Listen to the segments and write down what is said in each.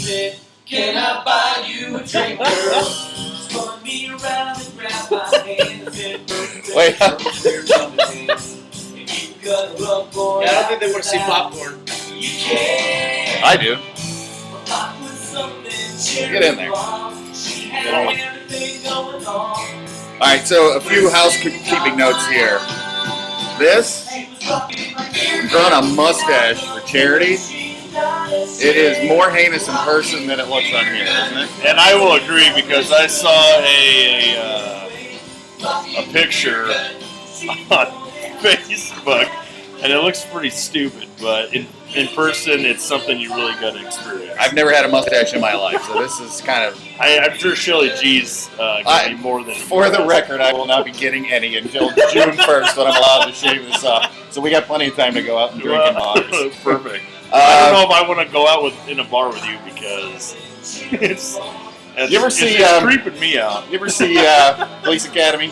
said, can I buy you a drink, girl? Spun me around and grabbed my hand and said, wait. yeah, I don't think they want to see popcorn. You can. I do. Get in there. Alright, so a few housekeeping notes here. This, I'm growing a mustache for charity. It is more heinous in person than it looks on here, isn't it? And I will agree because I saw a picture on Facebook, and it looks pretty stupid, but in person, it's something you really got to experience. I've never had a mustache in my life, so this is kind of... I'm sure Shelly G's going to be more than... For the record, I will not be getting any until June 1st when I'm allowed to shave this off. So we got plenty of time to go out and drink in August. Perfect. I don't know if I want to go out in a bar with you because it's creeping me out. You ever see Police Academy?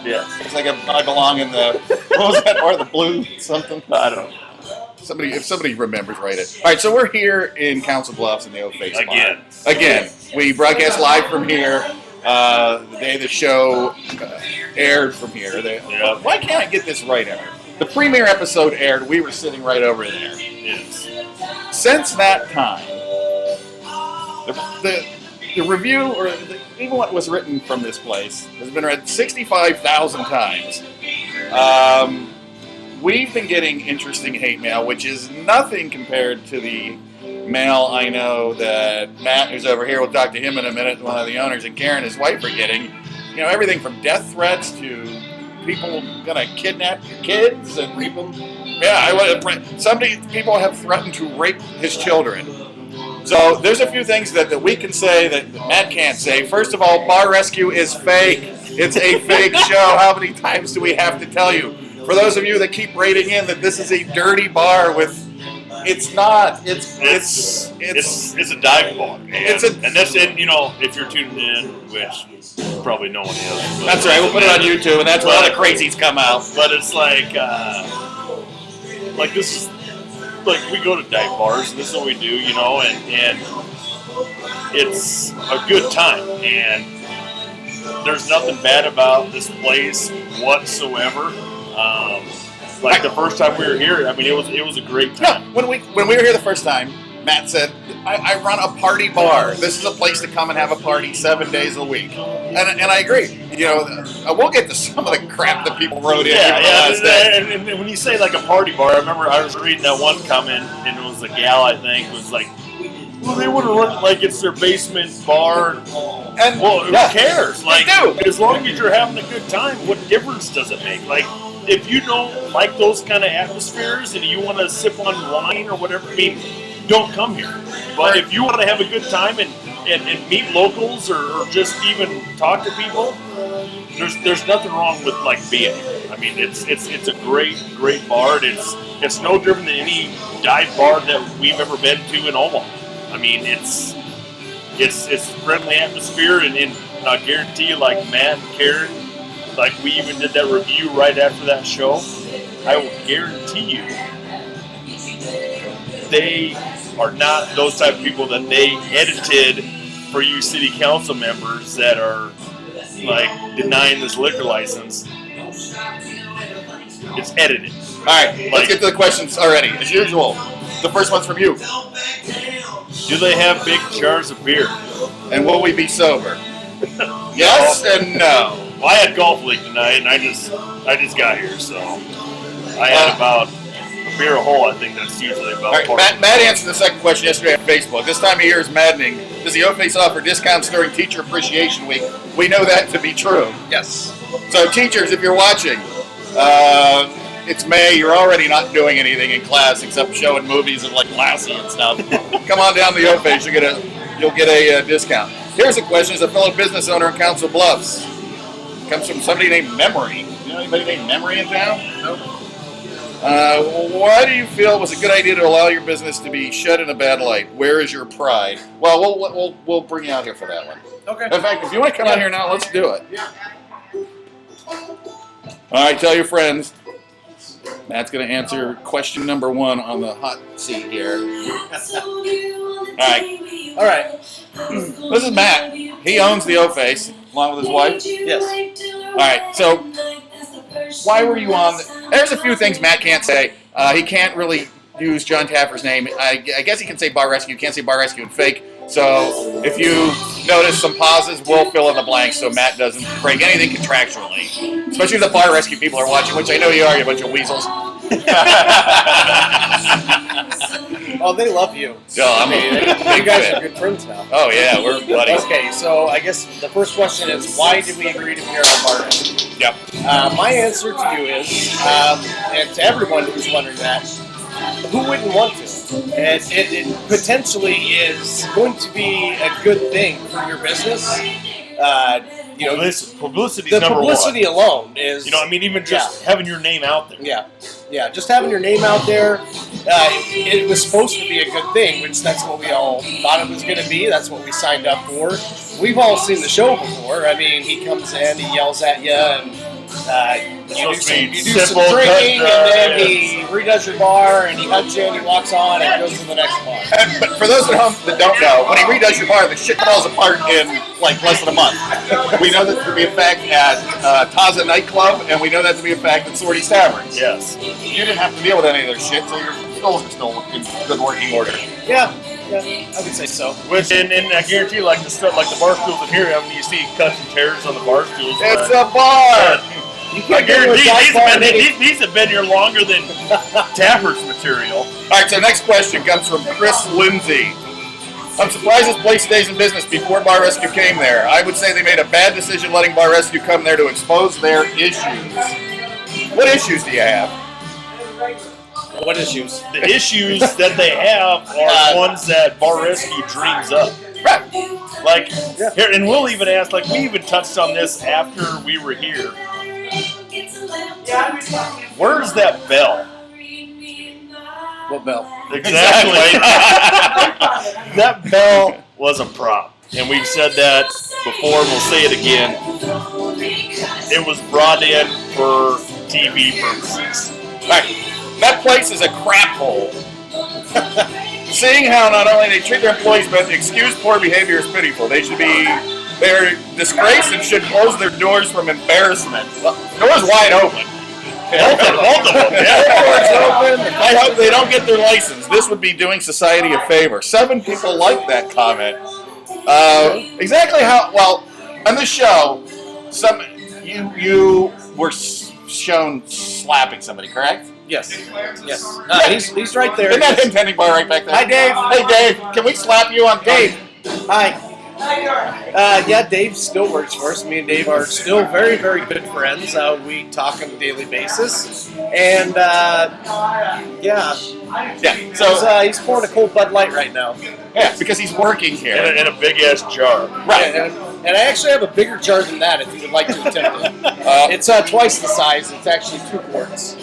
Yes. It's like I belong in the... What was that bar? The blue something? I don't know. If somebody remembers, write it. All right, so we're here in Council Bluffs in the OFace bar. Again, we broadcast live from here. The day the show aired from here. Why can't I get this right ever? The premiere episode aired. We were sitting right over there. Yes. Since that time, the review, or even what was written from this place, has been read 65,000 times. We've been getting interesting hate mail, which is nothing compared to the mail I know that Matt, who's over here, we'll talk to him in a minute, one of the owners, and Karen, his wife, are getting. You know, everything from death threats to people gonna kidnap your kids, and people, people have threatened to rape his children. So there's a few things that we can say that Matt can't say. First of all, Bar Rescue is fake. It's a fake show. How many times do we have to tell you? For those of you that keep writing in that this is a dirty bar it's not. It's a dive bar. And you know, if you're tuning in, which probably no one is. That's right. We'll put it on YouTube, and that's where all the crazies come out. But it's like this is like we go to dive bars, and this is what we do, you know, and it's a good time, and there's nothing bad about this place whatsoever. Like the first time we were here, I mean, it was a great time. No, when we were here the first time, Matt said, I run a party bar. This is a place to come and have a party 7 days a week. And I agree. You know, we'll get to some of the crap that people wrote in. And when you say like a party bar, I remember I was reading that one comment, and it was a gal, I think, was like, well, they want to run it like it's their basement bar. And well, who cares? Like, as long as you're having a good time, what difference does it make? Like, if you don't like those kind of atmospheres and you want to sip on wine or whatever, I mean, don't come here. But if you want to have a good time and meet locals or just even talk to people, there's nothing wrong with like being here. I mean, it's a great bar, and it's no different than any dive bar that we've ever been to in Omaha. I mean, it's friendly atmosphere, and I guarantee you, like Matt and Karen, like we even did that review right after that show, I will guarantee you they are not those type of people that they edited for you city council members that are like denying this liquor license. It's edited. All right, let's get to the questions already. As usual, the first one's from you. Do they have big jars of beer? And will we be sober? Yes and no. Well, I had golf league tonight, and I just got here, so I had about a beer a hole. I think that's usually about. All right, Matt answered the second question yesterday on Facebook. This time of year is maddening. Does the OFace offer discounts during Teacher Appreciation Week? We know that to be true. Yes. So teachers, if you're watching, it's May. You're already not doing anything in class except showing movies of like Lassie and stuff. Come on down to the OFace. You'll get a discount. Here's a question: as a fellow business owner in Council Bluffs, comes from somebody named Memory. You know anybody named Memory in town? No. Why do you feel it was a good idea to allow your business to be shed in a bad light? Where is your pride? Well, we'll bring you out here for that one. Okay. In fact, if you want to come out here now, let's do it. Yeah. All right, tell your friends. Matt's going to answer question number 1 on the hot seat here. All right. All right. This is Matt. He owns the OFace along with his wife. Yes. All right. So why were you on? There's a few things Matt can't say. He can't really use John Taffer's name. I guess he can say Bar Rescue. Can't say Bar Rescue and fake. So if you notice some pauses, we'll fill in the blanks so Matt doesn't break anything contractually. Especially if the Bar Rescue people are watching, which I know you are, you bunch of weasels. Oh, they love you. You guys are good friends now. Oh yeah, we're buddies. Okay, so I guess the first question is, why did we agree to appear on Bar Rescue? Yep. My answer to you is, and to everyone who's wondering that, who wouldn't want to? And it potentially is going to be a good thing for your business. You know, publicity the number publicity one. alone is. You know, I mean, even just having your name out there. Yeah, just having your name out there. It was supposed to be a good thing, which that's what we all thought it was going to be. That's what we signed up for. We've all seen the show before. I mean, he comes in, he yells at you, and you do some drinking, and then he redoes your bar, and he hugs you, and he walks on, and goes to the next bar. But for those at home that don't know, when he redoes your bar, the shit falls apart in like less than a month. We know that to be a fact at Taza Nightclub, and we know that to be a fact at Swordy's Tavern. Yes. You didn't have to deal with any of their shit, so your skulls are still in good working order. Yeah, I would say so. Which, and I guarantee, like the stuff, like the bar stools in here, I mean, you see cuts and tears on the bar stools. It's a bar! I guarantee these have been here longer than Taffer's material. All right, so next question comes from Chris Lindsay. I'm surprised this place stays in business before Bar Rescue came there. I would say they made a bad decision letting Bar Rescue come there to expose their issues. What issues do you have? What issues? The issues that they have are ones that Bar Rescue dreams up. Right. Like, here, and we'll even ask, like, we even touched on this after we were here. Where's that bell? What bell? Exactly. That bell was a prop. And we've said that before, we'll say it again. It was brought in for TV purposes. Right. That place is a crap hole. Seeing how not only they treat their employees, but the excuse poor behavior is pitiful. They're disgraced and should close their doors from embarrassment. Well, doors wide open. Both of them. Doors open. I hope they don't get their license. This would be doing society a favor. 7 people like that comment. Exactly how? Well, on the show, you were shown slapping somebody, correct? Yes. He's right there. Isn't that him tending bar right back there? Hi, Dave. Hey, Dave. Can we slap you on Dave? Hi. Yeah, Dave still works for us. Me and Dave are still very, very good friends. We talk on a daily basis. And, yeah. So he's pouring a cold Bud Light right now. Yeah, because he's working here. In a big-ass jar. Right. And I actually have a bigger jar than that if you would like to attempt it. It's twice the size. It's actually 2 quarts.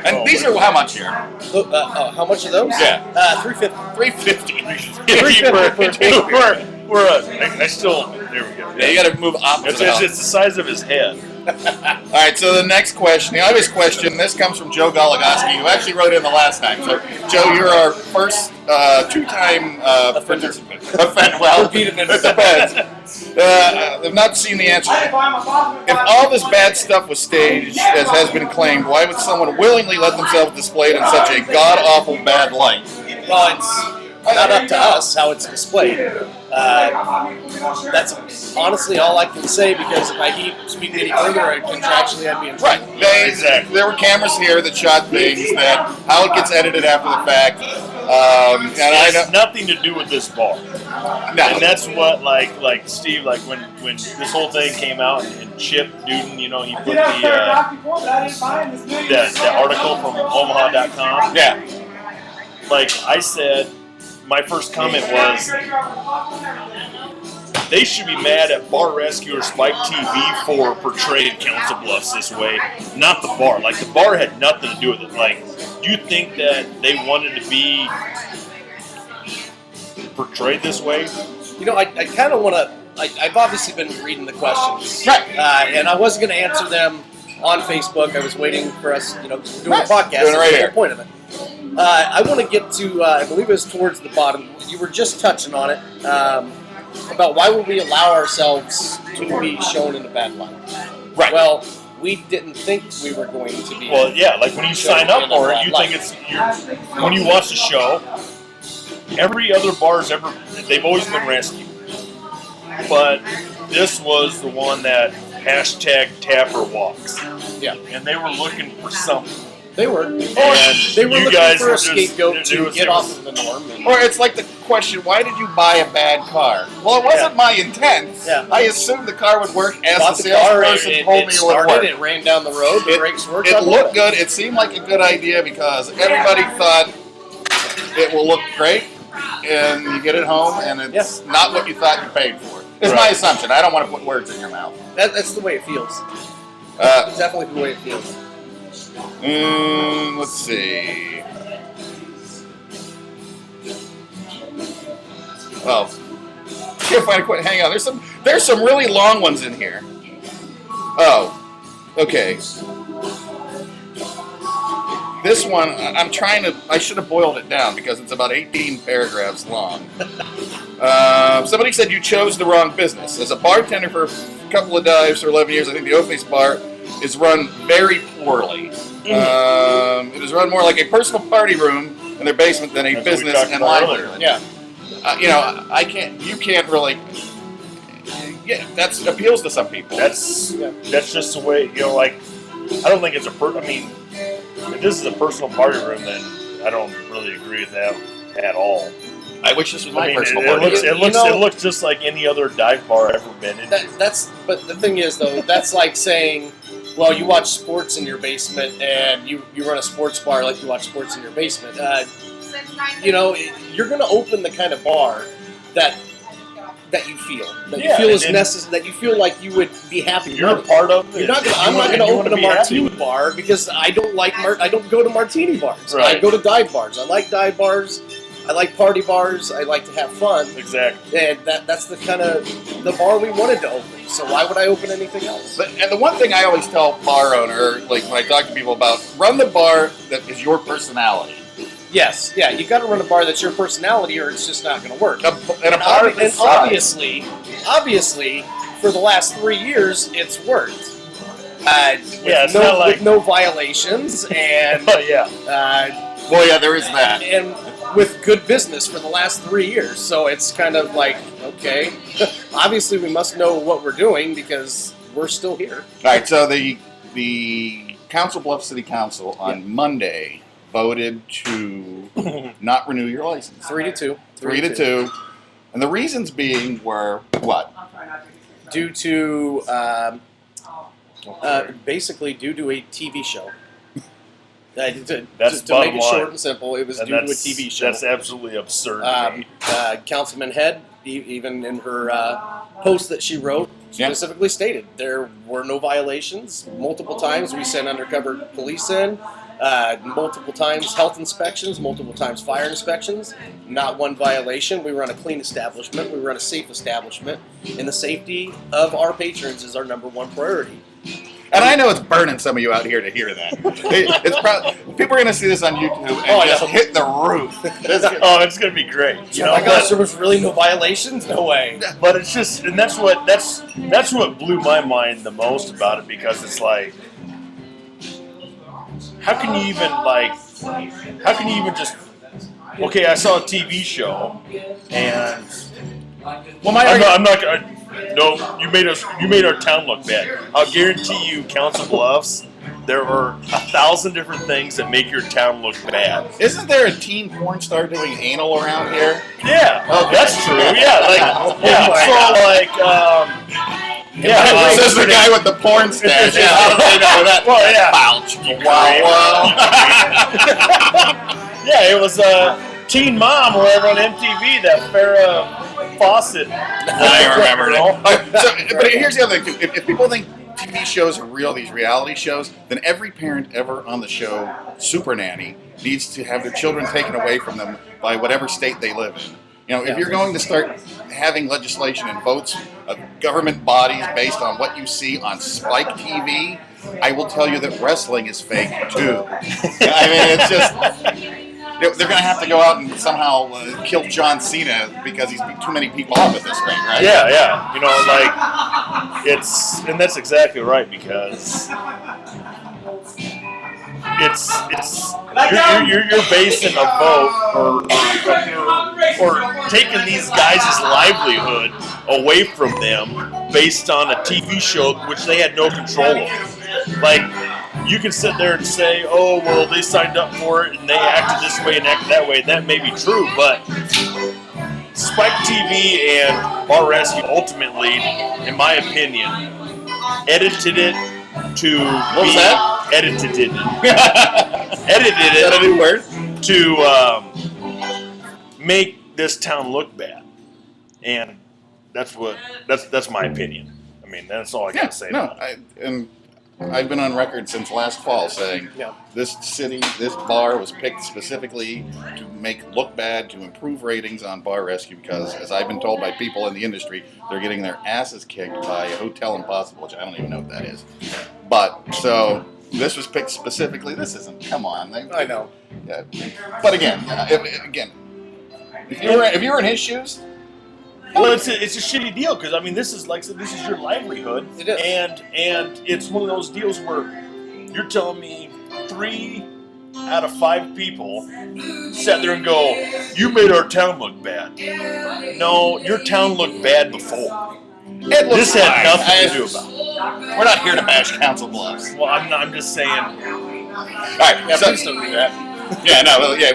And these are how much here? How much are those? Yeah. $3.50. $3.50. I still, there we go. Yeah, you got to move opposite. It's the size of his head. All right, so the next question, the obvious question, this comes from Joe Goligoski, who actually wrote in the last time. So, Joe, you're our first 2-time participant. Repeat offender. It depends. I've not seen the answer. If all this bad stuff was staged, as has been claimed, why would someone willingly let themselves displayed in such a god-awful bad light? Well, it's not up to us how it's displayed. That's honestly all I can say, because if I keep speaking any further, contractually I'd be in trouble. Right. Exactly. There were cameras here that shot things, that how it gets edited after the fact. It has nothing to do with this bar. No. And that's what, like Steve, like when this whole thing came out, and Chip Newton, you know, he put the article from Omaha.com. Yeah. Like I said, my first comment was, they should be mad at Bar Rescue or Spike TV for portraying Council Bluffs this way, not the bar. Like, the bar had nothing to do with it. Like, do you think that they wanted to be portrayed this way? You know, I kind of want to. I've obviously been reading the questions, right? And I wasn't going to answer them on Facebook. I was waiting for us, doing a podcast. Doing it right here. The point of it. I want to get to, I believe it was towards the bottom. You were just touching on it, about why would we allow ourselves to be shown in a bad light. Right. Well, we didn't think we were going to be. Well, yeah, like when you sign up for it, you think when you watch the show, every other bar's they've always been rescued. But this was the one that #Tapper walks. Yeah. And they were looking for something. They were. And They were you looking guys for were a scapegoat to get off was- of the norm. And, Or it's like the question, why did you buy a bad car? Well, it wasn't my intent. Yeah. I assumed the car would work as bought the the car, salesperson it told me it would started, work. it ran down the road, the brakes worked. It looked good. It seemed like a good idea because everybody thought it will look great, and you get it home, and it's not what you thought you paid for. It's my assumption. I don't want to put words in your mouth. That's the way it feels. Definitely the way it feels. Let's see. Well, can't find a quick. Hang on. There's some really long ones in here. Oh, okay. This one, I should have boiled it down because it's about 18 paragraphs long. Somebody said you chose the wrong business. As a bartender for a couple of dives for 11 years, I think the OFace bar is run very poorly. It is run more like a personal party room in their basement than a business and library. Yeah. You can't really. Yeah, that appeals to some people. That's just the way, like, I don't think it's I mean, if this is a personal party room, then I don't really agree with that at all. I wish this was my personal it party. it looks just like any other dive bar I've ever been in. But the thing is, though, that's like saying, well, you watch sports in your basement and you run a sports bar like you watch sports in your basement. You're going to open the kind of bar that you feel is necessary, that you feel like you would be happy. You're a part of it. I'm not going to open a martini bar because I don't go to martini bars. Right. I go to dive bars. I like dive bars. I like party bars. I like to have fun. Exactly. And that's the kind of the bar we wanted to open. So why would I open anything else? And the one thing I always tell bar owner, like when I talk to people about, run the bar that is your personality. Yes, yeah, you got to run a bar that's your personality, or it's just not going to work. Obviously, for the last 3 years, it's worked. With no violations and there is that. And with good business for the last 3 years, so it's kind of like, okay, obviously we must know what we're doing because we're still here. All right, so the Council Bluffs City Council on Monday voted to not renew your license. 3-2. 3-2. And the reasons being were what? Due to, basically due to a TV show. To make it short and simple, it was due to a TV show. That's absolutely absurd. Councilman Head, even in her post that she wrote, specifically stated there were no violations. Multiple times we sent undercover police in. Multiple times health inspections, multiple times fire inspections, not one violation. We run a clean establishment, we run a safe establishment, and the safety of our patrons is our number one priority. And I know it's burning some of you out here to hear that. It's probably, people are going to see this on YouTube and just hit the roof. It's going to be great. Oh my gosh, there was really no violations? No way. But it's just, and that's what blew my mind the most about it, because it's like, how can you even just, okay, I saw a TV show, and, I'm not going to, no, you made our town look bad. I'll guarantee you, Council Bluffs, there are 1,000 different things that make your town look bad. Isn't there a teen porn star doing anal around here? Yeah, that's true. Yeah, This is the guy with the porn stash. How do they know that? Well, yeah. Yeah, it was Teen Mom or whatever on MTV, that Farrah Fawcett. I remember it. But here's the other thing, too. If people think TV shows are real, these reality shows, then every parent ever on the show, Super Nanny, needs to have their children taken away from them by whatever state they live in. If you're going to start having legislation and votes of government bodies based on what you see on Spike TV, I will tell you that wrestling is fake, too. I mean, it's just... they're going to have to go out and somehow kill John Cena because he's beat too many people up at this rate, right? Yeah. You know, like and that's exactly right because you're basing a vote or taking these guys' livelihood away from them based on a TV show which they had no control over. Like, you can sit there and say, oh, well, they signed up for it and they acted this way and acted that way. That may be true, but Spike TV and Bar Rescue ultimately, in my opinion, edited it to edited it. Edited it. Is that a new word? To make this town look bad, and that's my opinion. I mean, that's all I got to say. No, I've been on record since last fall saying this bar was picked specifically to make look bad, to improve ratings on Bar Rescue because, as I've been told by people in the industry, they're getting their asses kicked by Hotel Impossible, which I don't even know what that is. But so. This was picked specifically. This isn't. Come on. I know. Yeah. But again, if you were in his shoes, well, it's a shitty deal because I mean, this is like I said, this is your livelihood, it is. and it's one of those deals where you're telling me 3 out of 5 people sat there and go, "You made our town look bad." No, your town looked bad before. This had nothing to do about it. We're not here to bash Council Bluffs. Well, I'm just saying. All right, so, please don't do that.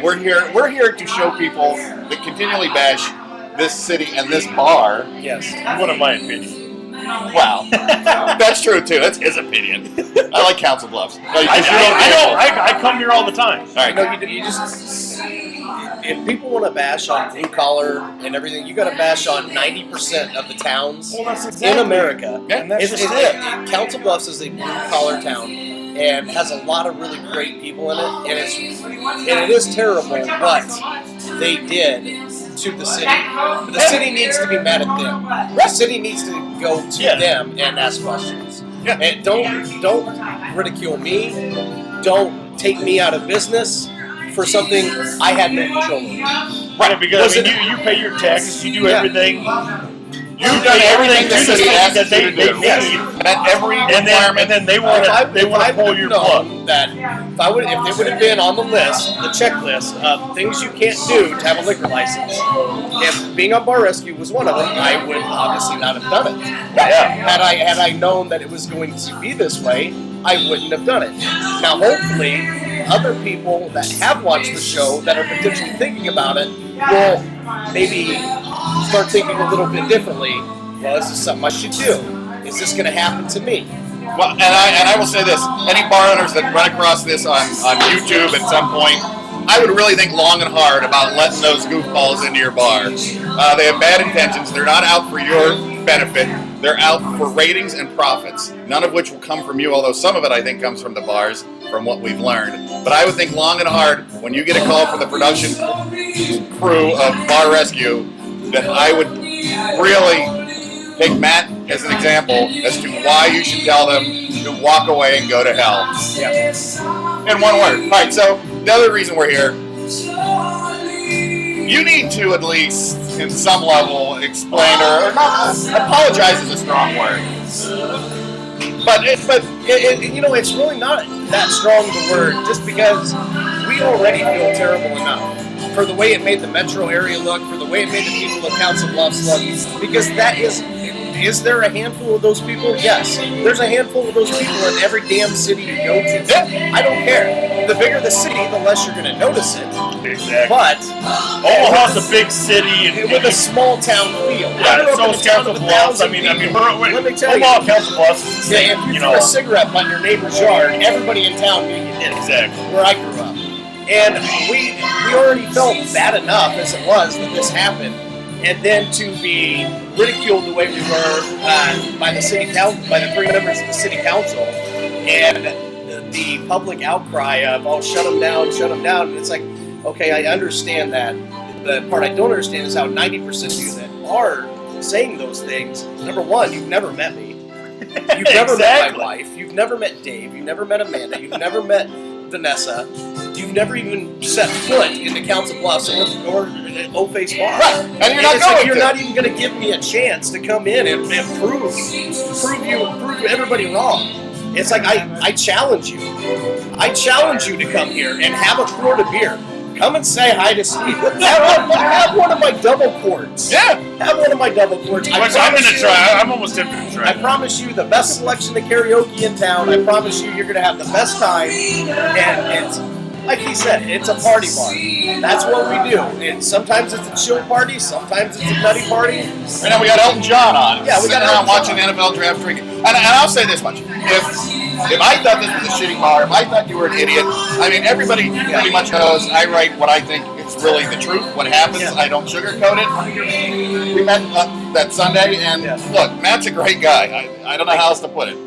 we're here to show people that continually bash this city and this bar. Yes. What in my opinion? Wow, that's true too. That's his opinion. I like Council Bluffs. No, I come here all the time. All right. No, you just. If people want to bash on blue collar and everything, you got to bash on 90% of the towns in America. Yeah, and that's just it. Council Bluffs is a blue collar town and has a lot of really great people in it, and it is terrible what they did to the city. The city needs to be mad at them. The city needs to go to them and ask questions. Yeah. And don't ridicule me. Don't take me out of business for something I had no control over. Right, because I mean, you pay your taxes, you do everything. You've done everything the city asked you to do. Yes. Met every requirement. And then they want to pull your plug. That if they would have been on the list, the checklist of things you can't do to have a liquor license, if being on Bar Rescue was one of them, I would obviously not have done it. Yeah. Had I known that it was going to be this way, I wouldn't have done it. Now, hopefully, other people that have watched the show that are potentially thinking about it will maybe start thinking a little bit differently. Well, this is something I should do. Is this going to happen to me? Well, and I will say this: any bar owners that run across this on YouTube at some point, I would really think long and hard about letting those goofballs into your bar. They have bad intentions. They're not out for your benefit. They're out for ratings and profits, none of which will come from you, although some of it I think comes from the bars, from what we've learned. But I would think long and hard when you get a call from the production crew of Bar Rescue that I would really take Matt as an example as to why you should tell them to walk away and go to hell. Yeah. In one word. All right, so the other reason we're here, you need to at least, in some level, explain or not. Apologize is a strong word. But you know, it's really not that strong of a word, just because we already feel terrible enough for the way it made the metro area look, for the way it made the people of Council Bluffs look, because that is there a handful of those people? Yes. There's a handful of those people in every damn city you go to. I don't care. The bigger the city, the less you're going to notice it. Exactly. But Omaha's a big city with a small town feel. Yeah, so is Council Bluffs. I mean, let me tell you. Omaha, Council Bluffs is the same. If you threw a cigarette butt in your neighbor's yard, everybody in town knew you did it. Exactly. Where I grew up. And we already felt bad enough as it was that this happened. And then to be ridiculed the way we were by the city council, by the 3 members of the city council, and the public outcry of, oh, shut them down. And it's like, okay, I understand that. The part I don't understand is how 90% of you that are saying those things, number one, you've never met me. You've never met my wife. You've never met Dave. You've never met Amanda. You've never met Vanessa. you've never even set foot in the Council Bluffs or OFace bar. Right. And you're not it's going like you're to. not even going to give me a chance to come in and prove everybody wrong. It's like I challenge you. I challenge you to come here and have a quart of beer. Come and say hi to Steve. Have one of my double quarts. Yeah. Have one of my double quarts. I'm going to try. I'm almost tempted to try. I promise you the best selection of karaoke in town. I promise you you're going to have the best time. And it's, like he said, it's a party bar. That's what we do. And sometimes it's a chill party. Sometimes it's a nutty party. And then we got Elton John on. Yeah, we got sitting around Elton watching John. the NFL draft drinking. And I'll say this much. If I thought this was a shitty bar, if I thought you were an idiot, I mean, everybody pretty much knows I write what I think is really the truth, what happens. Yeah. I don't sugarcoat it. We met that Sunday, and look, Matt's a great guy. I don't know how else to put it.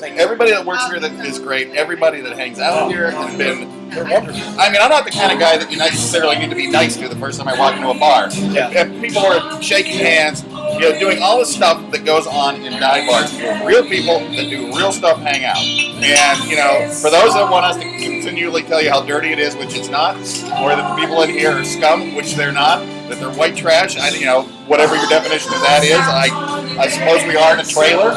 Everybody that works here that is great. Everybody that hangs out here has been. They're wonderful. I mean, I'm not the kind of guy that you necessarily need to be nice to the first time I walk into a bar. Yeah. If people are shaking hands, doing all the stuff that goes on in dive bars. Real people that do real stuff hang out. And, for those that want us to continually tell you how dirty it is, which it's not, or that the people in here are scum, which they're not, that they're white trash, whatever your definition of that is, I suppose we are in a trailer.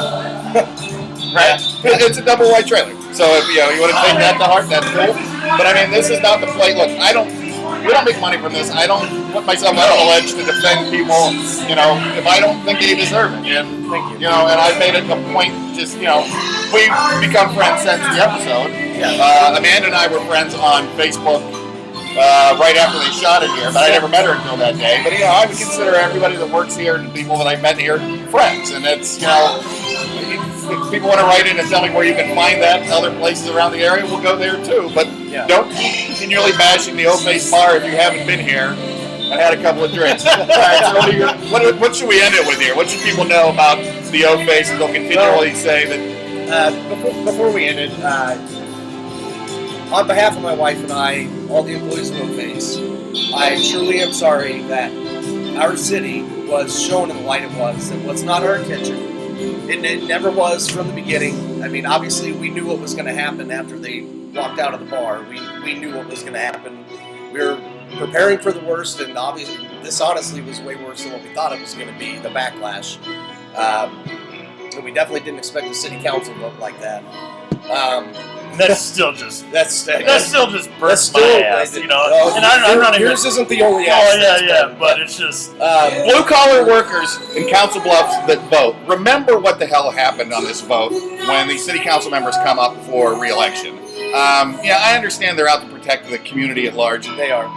Right? It's a double white trailer. So if you want to take that to heart, that's cool. But I mean, this is not the play. Look, we don't make money from this. I don't put myself on a ledge to defend people, if I don't think they deserve it. And, and I've made it a point, we've become friends since the episode. Yeah. Amanda and I were friends on Facebook right after they shot it here, but I never met her until that day. But, I would consider everybody that works here and the people that I've met here friends. And it's, if people want to write in and tell me where you can find that other places around the area, we'll go there too. But don't keep continually bashing the OFace bar if you haven't been here and had a couple of drinks. All right, so what should we end it with here? What should people know about the OFace? And they'll continually say that. Before we end it, on behalf of my wife and I, all the employees of OFace, I truly am sorry that our city was shown in the light it was. It was not our intention. It never was from the beginning. I mean, obviously, we knew what was going to happen after they walked out of the bar. We knew what was going to happen. We were preparing for the worst, and obviously, this honestly was way worse than what we thought it was going to be, the backlash. And we definitely didn't expect the city council to look like that. That's still just burns my ass, And I'm not even. Yours isn't the only ass. Oh yeah, but it's just blue collar workers in Council Bluffs that vote. Remember what the hell happened on this vote when the city council members come up for re-election. I understand they're out to protect the community at large. They are.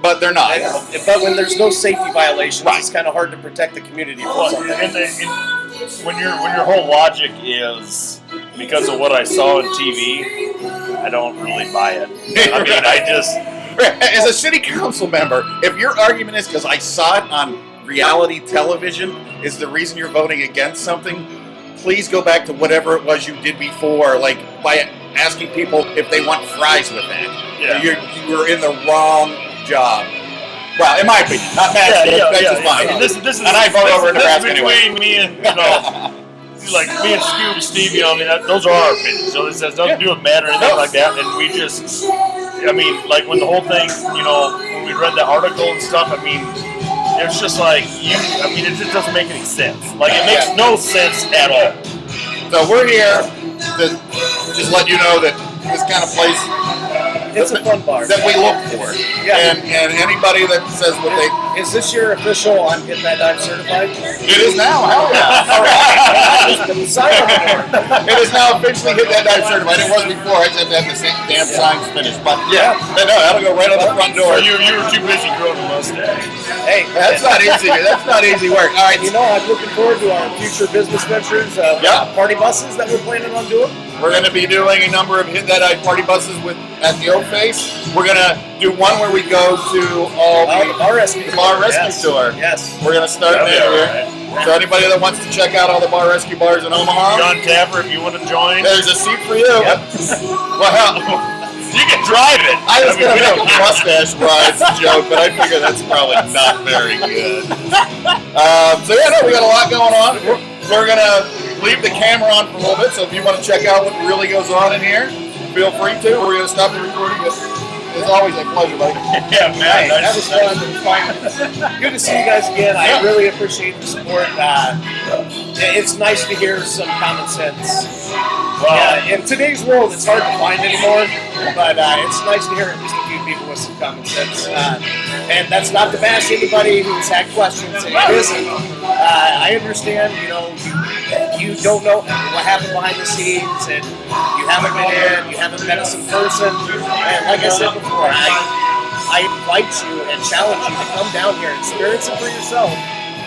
But they're not. But when there's no safety violations, it's kind of hard to protect the community from something. And when your whole logic is because of what I saw on TV, I don't really buy it. I mean, I just... As a city council member, if your argument is because I saw it on reality television is the reason you're voting against something, please go back to whatever it was you did before, like by asking people if they want fries with that. Yeah. You were in the wrong job. Well, in my opinion, not Matt's, that's just mine. And I vote over Nebraska anyway. Between me and, like me and Scuba, Steve, those are our opinions. So it doesn't do it matter or anything like that. And we just, like when the whole thing, when we read the article and stuff, it's just like, it just doesn't make any sense. Like, it makes no sense at all. So we're here to just let you know that this kind of place, it's a fun bar that we look for. Yeah. And anybody that says what they... Is this your official I'm HitThatDive's certified? It is now, hell yeah. All right. It is now officially HitThatDive certified. It was before, I just had to have the damn signs finished. But that'll go right on the front door. So you were too busy growing a mustache. Hey, that's not easy. That's not easy work. All right. I'm looking forward to our future business ventures, party buses that we're planning on doing. We're going to be doing a number of HitThatDive party buses at the OFace. We're going to do one where we go to all the bar rescue tour. Yes. We're going to start there. Right. So anybody that wants to check out all the bar rescue bars in Omaha, John Tapper, if you want to join, there's a seat for you. Yep. Well, you can drive it. I was going to make a mustache rides joke, but I figure that's probably not very good. We got a lot going on. We're going to leave the camera on for a little bit, so if you want to check out what really goes on in here, feel free to. We're going to stop the recording. It's always a pleasure, buddy. Yeah, man. Hey, that was fun. Good to see you guys again. I really appreciate the support. It's nice to hear some common sense. In today's world, it's hard to find anymore, but it's nice to hear at least a few people with some common sense. And that's not to bash anybody who's had questions. It isn't. I understand, you don't know what happened behind the scenes, and you haven't been in, you haven't met us in person. And like I said before, I invite you and challenge you to come down here and experience it for yourself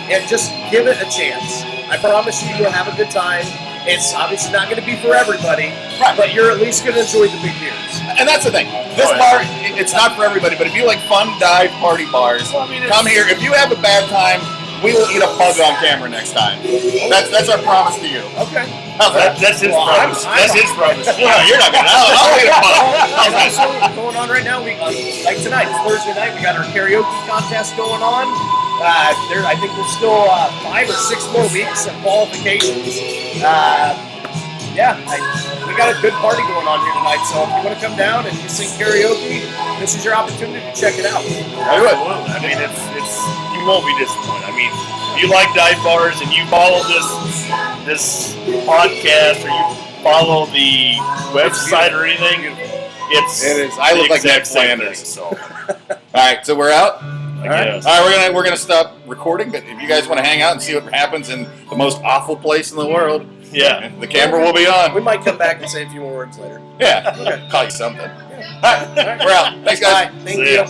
and just give it a chance. I promise you'll have a good time. It's obviously not going to be for everybody, but you're at least going to enjoy the big beers. And that's the thing. This bar, it's not for everybody, but if you like fun dive party bars, come here. If you have a bad time, we will eat a bug on camera next time. That's our promise to you. Okay. That's his promise. That's his promise. No, you're not going to. I'll eat a bug. And also going on right now, like tonight, it's Thursday night, we got our karaoke contest going on. I think there's still 5 or 6 more weeks of qualifications. We got a good party going on here tonight, so if you want to come down and you sing karaoke, this is your opportunity to check it out. Absolutely. I mean, it's you won't be disappointed. I mean, if you like dive bars and you follow this podcast or you follow the website or anything, it is. I look like Ned exact same Flanders. thing, so. All right, so we're out. All right, we're gonna stop recording. But if you guys want to hang out and see what happens in the most awful place in the world, the camera will be on. We might come back and say a few more words later. Yeah, call you something. All right, we're out. Thanks, guys. Bye. Thank See you. ya.